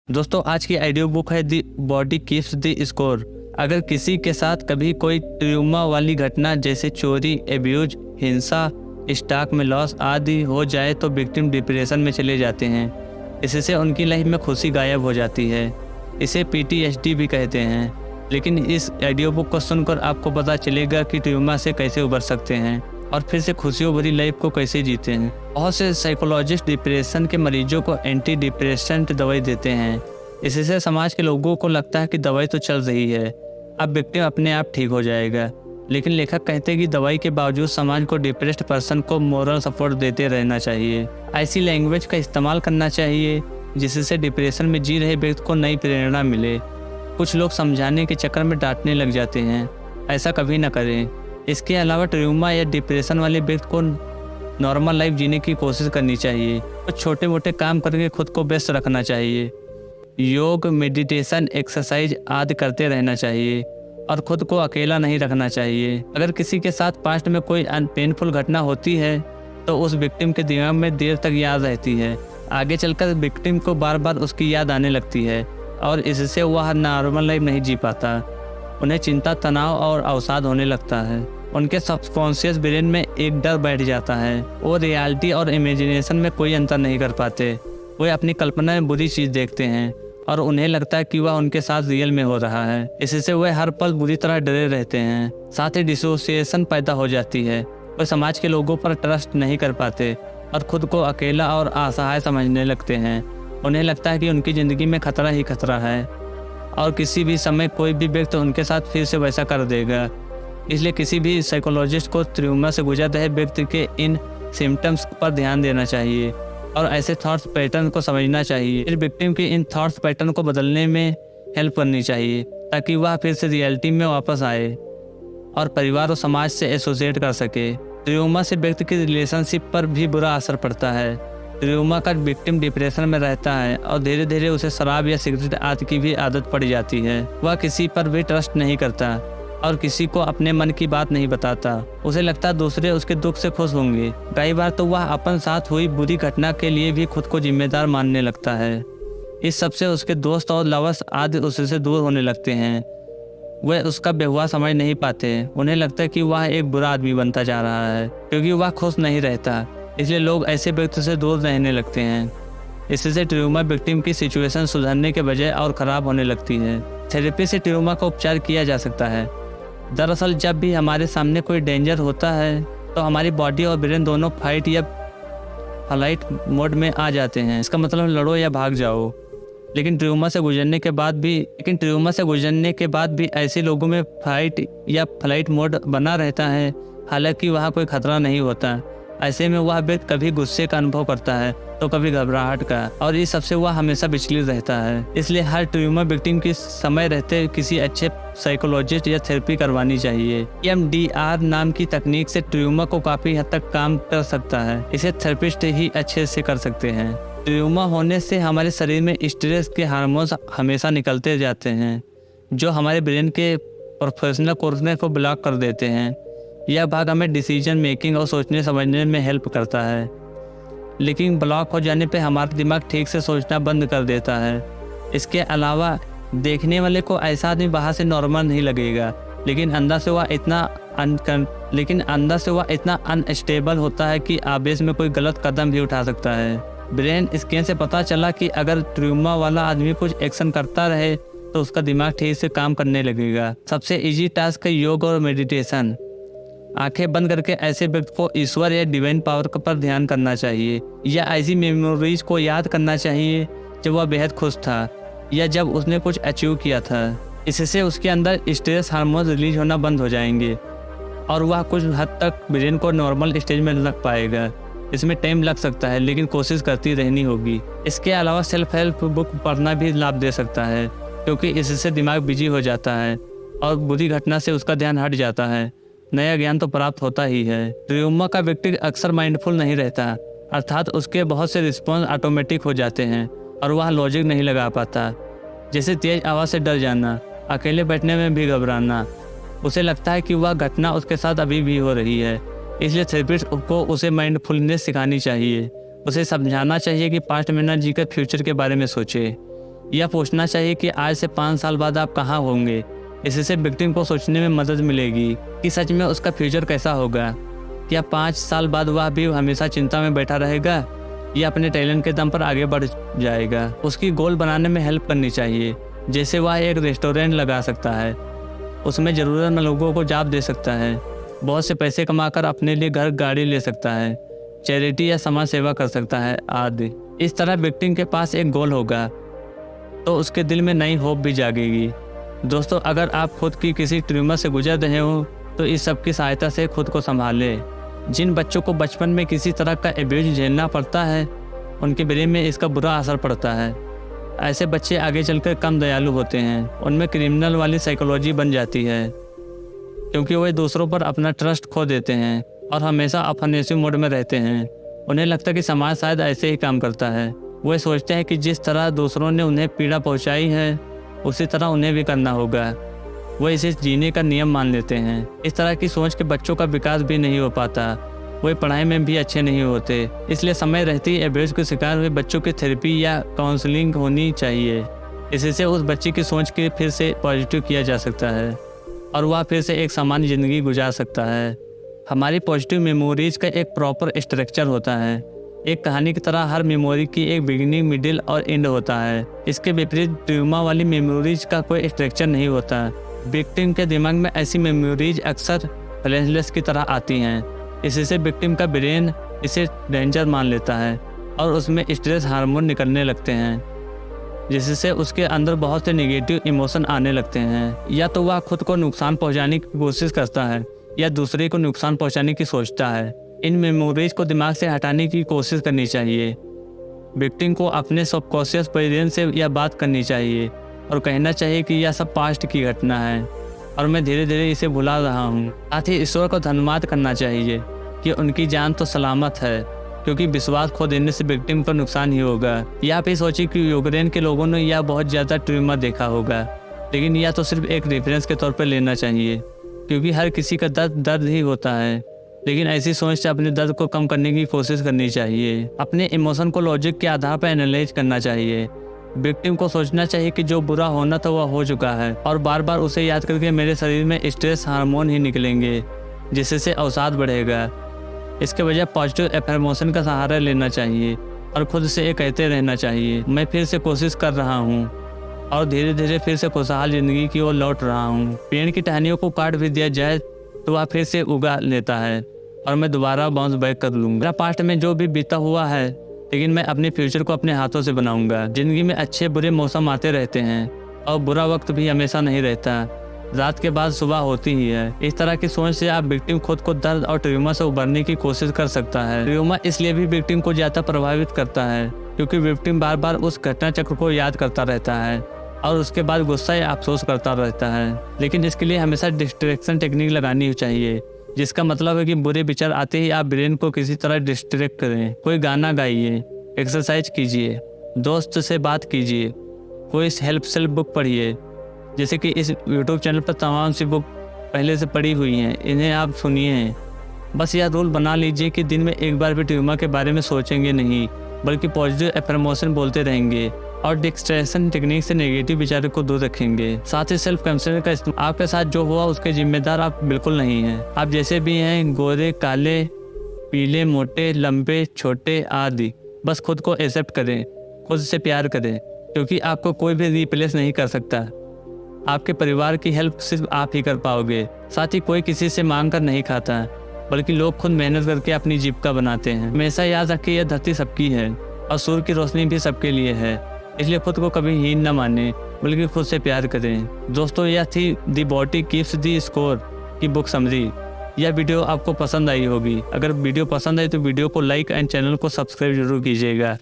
दोस्तों आज की ऑडियो बुक है the body keeps the score. अगर किसी के साथ कभी कोई ट्यूमा वाली घटना जैसे चोरी, एब्यूज, हिंसा, स्टॉक में लॉस आदि हो जाए तो विक्टिम डिप्रेशन में चले जाते हैं। इससे उनकी लाइफ में खुशी गायब हो जाती है। इसे PTSD भी कहते हैं। लेकिन इस ऑडियो बुक को सुनकर आपको पता चलेगा कि ट्यूमा से कैसे उबर सकते हैं और फिर से खुशियों भरी लाइफ को कैसे जीते हैं। बहुत से साइकोलॉजिस्ट डिप्रेशन के मरीजों को एंटी डिप्रेसेंट दवाई देते हैं। इससे समाज के लोगों को लगता है कि दवाई तो चल रही है, अब विक्टिम अपने आप ठीक हो जाएगा। लेकिन लेखक कहते हैं कि दवाई के बावजूद समाज को डिप्रेस्ड पर्सन को मोरल सपोर्ट देते रहना चाहिए। ऐसी लैंग्वेज का इस्तेमाल करना चाहिए जिससे डिप्रेशन में जी रहे व्यक्ति को नई प्रेरणा मिले। कुछ लोग समझाने के चक्कर में डांटने लग जाते हैं, ऐसा कभी ना करें। इसके अलावा ट्यूमा या डिप्रेशन वाले व्यक्ति को नॉर्मल लाइफ जीने की कोशिश करनी चाहिए। कुछ छोटे मोटे काम करके खुद को व्यस्त रखना चाहिए। योग, मेडिटेशन, एक्सरसाइज आदि करते रहना चाहिए और खुद को अकेला नहीं रखना चाहिए। अगर किसी के साथ पास्ट में कोई पेनफुल घटना होती है तो उस विक्टिम के दिमाग में देर तक याद रहती है। आगे चलकर विक्टिम को बार बार उसकी याद आने लगती है और इससे वह नॉर्मल लाइफ नहीं जी पाता। उन्हें चिंता, तनाव और अवसाद होने लगता है। उनके सबकॉन्शियस ब्रेन में एक डर बैठ जाता है। वो रियलिटी और इमेजिनेशन में कोई अंतर नहीं कर पाते। वे अपनी कल्पना में बुरी चीज़ देखते हैं और उन्हें लगता है कि वह उनके साथ रियल में हो रहा है। इससे वे हर पल बुरी तरह डरे रहते हैं। साथ ही डिसोसिएशन पैदा हो जाती है। वे समाज के लोगों पर ट्रस्ट नहीं कर पाते और खुद को अकेला और असहाय समझने लगते हैं। उन्हें लगता है कि उनकी ज़िंदगी में खतरा ही खतरा है और किसी भी समय कोई भी व्यक्ति उनके साथ फिर से वैसा कर देगा। इसलिए किसी भी साइकोलॉजिस्ट को ट्यूमा से गुजर रहे व्यक्ति के इन सिम्टम्स पर ध्यान देना चाहिए और ऐसे थॉट्स पैटर्न को समझना चाहिए। फिर विक्टिम के इन थॉट्स पैटर्न को बदलने में हेल्प करनी चाहिए ताकि वह फिर से रियलिटी में वापस आए और परिवार और समाज से एसोसिएट कर सके। ट्यूमा से व्यक्ति की रिलेशनशिप पर भी बुरा असर पड़ता है। ट्यूमा का विक्टिम डिप्रेशन में रहता है और धीरे धीरे उसे शराब या सिगरेट आदि की भी आदत पड़ जाती है। वह किसी पर भी ट्रस्ट नहीं करता और किसी को अपने मन की बात नहीं बताता। उसे लगता है दूसरे उसके दुख से खुश होंगे। कई बार तो वह अपन साथ हुई बुरी घटना के लिए भी खुद को जिम्मेदार मानने लगता है। इस सबसे उसके दोस्त और लवर्स आदि उससे दूर होने लगते हैं। वे उसका व्यवहार समझ नहीं पाते। उन्हें लगता है कि वह एक बुरा आदमी बनता जा रहा है क्योंकि वह खुश नहीं रहता। इसलिए लोग ऐसे व्यक्ति से दूर रहने लगते हैं। इससे ट्यूमा विक्टिम की सिचुएशन सुधरने के बजाय और ख़राब होने लगती है। थेरेपी से ट्यूमा का उपचार किया जा सकता है। दरअसल जब भी हमारे सामने कोई डेंजर होता है तो हमारी बॉडी और ब्रेन दोनों फाइट या फ्लाइट मोड में आ जाते हैं। इसका मतलब लड़ो या भाग जाओ। लेकिन ट्यूमा से गुजरने के बाद भी ऐसे लोगों में फाइट या फ्लाइट मोड बना रहता है, हालांकि वहाँ कोई खतरा नहीं होता। ऐसे में वह व्यक्ति कभी गुस्से का अनुभव करता है तो कभी घबराहट का, और इस सबसे वह हमेशा विचलित रहता है। इसलिए हर ट्यूमा विक्टिम की समय रहते किसी अच्छे साइकोलॉजिस्ट या थेरेपी करवानी चाहिए। EMDR नाम की तकनीक से ट्यूमा को काफ़ी हद तक काम कर सकता है। इसे थेरेपिस्ट ही अच्छे से कर सकते हैं। ट्यूमा होने से हमारे शरीर में स्ट्रेस के हार्मोन्स हमेशा निकलते जाते हैं जो हमारे ब्रेन के प्रोफेशनल कोर्स को ब्लॉक कर देते हैं। यह भाग हमें डिसीजन मेकिंग और सोचने समझने में हेल्प करता है। लेकिन ब्लॉक हो जाने पे हमारा दिमाग ठीक से सोचना बंद कर देता है। इसके अलावा देखने वाले को ऐसा आदमी बाहर से नॉर्मल नहीं लगेगा, लेकिन अंदर से वह इतना अनस्टेबल होता है कि आवेश में कोई गलत कदम भी उठा सकता है। ब्रेन स्कैन से पता चला कि अगर ट्यूमा वाला आदमी कुछ एक्शन करता रहे तो उसका दिमाग ठीक से काम करने लगेगा। सबसे ईजी टास्क है योग और मेडिटेशन। आंखें बंद करके ऐसे व्यक्ति को ईश्वर या डिवाइन पावर पर ध्यान करना चाहिए या ऐसी मेमोरीज को याद करना चाहिए जब वह बेहद खुश था या जब उसने कुछ अचीव किया था। इससे उसके अंदर स्ट्रेस हार्मोन रिलीज होना बंद हो जाएंगे और वह कुछ हद तक ब्रेन को नॉर्मल स्टेज में रख पाएगा। इसमें टाइम लग सकता है लेकिन कोशिश करती रहनी होगी। इसके अलावा सेल्फ हेल्प बुक पढ़ना भी लाभ दे सकता है क्योंकि इससे दिमाग बिजी हो जाता है और बुरी घटना से उसका ध्यान हट जाता है। नया ज्ञान तो प्राप्त होता ही है। ट्यूमा का व्यक्ति अक्सर माइंडफुल नहीं रहता, अर्थात उसके बहुत से रिस्पॉन्स ऑटोमेटिक हो जाते हैं और वह लॉजिक नहीं लगा पाता। जैसे तेज आवाज़ से डर जाना, अकेले बैठने में भी घबराना। उसे लगता है कि वह घटना उसके साथ अभी भी हो रही है। इसलिए थेरेपिस्ट को उसे माइंडफुलनेस सिखानी चाहिए। उसे समझाना चाहिए कि पास्ट में न जीकर फ्यूचर के बारे में सोचे। या पूछना चाहिए कि आज से 5 साल बाद आप कहाँ होंगे। इससे विक्टिम को सोचने में मदद मिलेगी कि सच में उसका फ्यूचर कैसा होगा। क्या 5 साल बाद वह भी हमेशा चिंता में बैठा रहेगा या अपने टैलेंट के दम पर आगे बढ़ जाएगा। उसकी गोल बनाने में हेल्प करनी चाहिए, जैसे वह एक रेस्टोरेंट लगा सकता है, उसमें ज़रूरतमंद लोगों को जॉब दे सकता है, बहुत से पैसे कमाकर अपने लिए घर गाड़ी ले सकता है, चैरिटी या समाज सेवा कर सकता है आदि। इस तरह विक्टिम के पास एक गोल होगा तो उसके दिल में नई होप भी जागेगी। दोस्तों, अगर आप खुद की किसी ट्यूमर से गुजर रहे हो तो इस सब की सहायता से खुद को संभालें। जिन बच्चों को बचपन में किसी तरह का एब्यूज झेलना पड़ता है उनके ब्रेन में इसका बुरा असर पड़ता है। ऐसे बच्चे आगे चलकर कम दयालु होते हैं, उनमें क्रिमिनल वाली साइकोलॉजी बन जाती है क्योंकि वे दूसरों पर अपना ट्रस्ट खो देते हैं और हमेशा अफनेसिव मोड में रहते हैं। उन्हें लगता है कि समाज शायद ऐसे ही काम करता है। वे सोचते हैं कि जिस तरह दूसरों ने उन्हें पीड़ा पहुंचाई है उसी तरह उन्हें भी करना होगा। वे इसे जीने का नियम मान लेते हैं। इस तरह की सोच के बच्चों का विकास भी नहीं हो पाता, वे पढ़ाई में भी अच्छे नहीं होते। इसलिए समय रहते ही एब्यूज के शिकार हुए बच्चों की थेरेपी या काउंसलिंग होनी चाहिए। इससे उस बच्चे की सोच के फिर से पॉजिटिव किया जा सकता है और वह फिर से एक सामान्य ज़िंदगी गुजार सकता है। हमारी पॉजिटिव मेमोरीज का एक प्रॉपर स्ट्रक्चर होता है। एक कहानी की तरह हर मेमोरी की एक बिगिनिंग, मिडिल और एंड होता है। इसके विपरीत ट्यूमा वाली मेमोरीज का कोई स्ट्रक्चर नहीं होता। विक्टिम के दिमाग में ऐसी मेमोरीज अक्सर फ्लैशबैक की तरह आती हैं। इससे विक्टिम का ब्रेन इसे डेंजर मान लेता है और उसमें स्ट्रेस हार्मोन निकलने लगते हैं, जिससे उसके अंदर बहुत से नेगेटिव इमोशन आने लगते हैं। या तो वह खुद को नुकसान पहुंचाने की कोशिश करता है या दूसरे को नुकसान पहुंचाने की सोचता है। इन मेमोरीज को दिमाग से हटाने की कोशिश करनी चाहिए। विक्टिम को अपने सबकॉन्शियस ब्रेन से यह बात करनी चाहिए और कहना चाहिए कि यह सब पास्ट की घटना है और मैं धीरे धीरे इसे भुला रहा हूँ। साथ ही ईश्वर को धन्यवाद करना चाहिए कि उनकी जान तो सलामत है, क्योंकि विश्वास खो देने से विक्टिम को नुकसान ही होगा। या फिर सोचिए कि यूक्रेन के लोगों ने यह बहुत ज़्यादा ट्यूमर देखा होगा, लेकिन यह तो सिर्फ एक रेफरेंस के तौर पर लेना चाहिए, क्योंकि हर किसी का दर्द ही होता है। लेकिन ऐसी सोच से अपने दर्द को कम करने की कोशिश करनी चाहिए। अपने इमोशन को लॉजिक के आधार पर एनालाइज करना चाहिए। विक्टिम को सोचना चाहिए कि जो बुरा होना था वह हो चुका है और बार बार उसे याद करके मेरे शरीर में स्ट्रेस हार्मोन ही निकलेंगे, जिससे अवसाद बढ़ेगा। इसके बजाय पॉजिटिव एफर्मेशन का सहारा लेना चाहिए और खुद से ये कहते रहना चाहिए, मैं फिर से कोशिश कर रहा हूँ और धीरे धीरे फिर से खुशहाल जिंदगी की ओर लौट रहा हूँ। पेड़ की टहनियों को काट भी दिया जाए तो वह फिर से उगा लेता है और मैं दोबारा बाउंस बैक कर लूँगा। मेरा पास्ट में जो भी बीता हुआ है, लेकिन मैं अपने फ्यूचर को अपने हाथों से बनाऊंगा। जिंदगी में अच्छे बुरे मौसम आते रहते हैं और बुरा वक्त भी हमेशा नहीं रहता। रात के बाद सुबह होती ही है। इस तरह की सोच से आप विक्टिम खुद को दर्द और ट्यूमर से उबरने की कोशिश कर सकता है। ट्यूमर इसलिए भी विक्टिम को ज़्यादा प्रभावित करता है क्योंकि विक्टिम बार बार उस घटना चक्र को याद करता रहता है और उसके बाद गुस्सा या अफसोस करता रहता है। लेकिन इसके लिए हमेशा डिस्ट्रैक्शन टेक्निक लगानी चाहिए, जिसका मतलब है कि बुरे विचार आते ही आप ब्रेन को किसी तरह डिस्ट्रैक्ट करें। कोई गाना गाइए, एक्सरसाइज कीजिए, दोस्त से बात कीजिए, कोई सेल्फ बुक पढ़िए। जैसे कि इस यूट्यूब चैनल पर तमाम सी बुक पहले से पढ़ी हुई हैं, इन्हें आप सुनिए। बस यह रूल बना लीजिए कि दिन में एक बार भी ट्यूमर के बारे में सोचेंगे नहीं, बल्कि पॉजिटिव एफर्मेशन बोलते रहेंगे और डिस्ट्रैक्शन टेक्निक से नेगेटिव विचारों को दूर रखेंगे। साथ ही सेल्फ कंसर्न का इस्तेमाल। आपके साथ जो हुआ उसके जिम्मेदार आप बिल्कुल नहीं हैं। आप जैसे भी हैं, गोरे, काले, पीले, मोटे, लंबे, छोटे आदि, बस खुद को एक्सेप्ट करें, खुद से प्यार करें, क्योंकि आपको कोई भी रिप्लेस नहीं कर सकता। आपके परिवार की हेल्प सिर्फ आप ही कर पाओगे। साथ ही कोई किसी से मांग कर नहीं खाता, बल्कि लोग खुद मेहनत करके अपनी जीविका बनाते हैं। हमेशा याद रखिए, यह धरती सबकी है और सूर्य की रोशनी भी सबके लिए है, इसलिए खुद को कभी हीन न माने, बल्कि खुद से प्यार करें। दोस्तों, यह थी the body keeps the score की बुक समरी। यह वीडियो आपको पसंद आई होगी। अगर वीडियो पसंद आई तो वीडियो को लाइक एंड चैनल को सब्सक्राइब जरूर कीजिएगा।